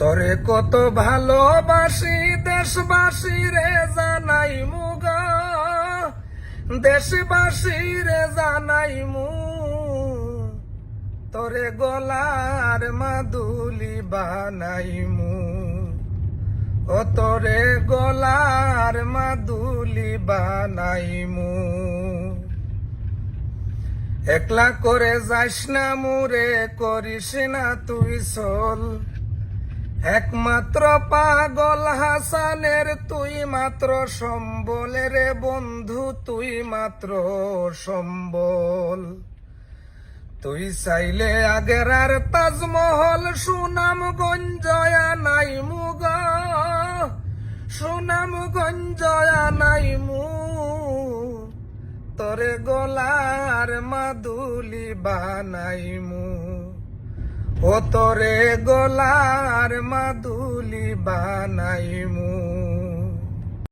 তোরে কত ভালোবাসি দেশবাসী রে জানাই মুগা, দেশবাসী রে জানাই মু, তোরে গলার মাদুলি বানাইমু, ও তোরে গলার মাদুলি বানাইমু। একলা করে যাইস না মুরে, করিস না তুই চল, একমাত্র পাগল হাসানের তুই মাত্র সম্বল রে বন্ধু, তুই মাত্র সম্বল। তুই চাইলে আগের আর তাজমহল সুনামগঞ্জয়া নাই মুগা, সুনামগঞ্জয়া নাই মু, তোরে গলার মাদুলি বানাইমু, ও তোরে গলার মাদুলি বানাইমু।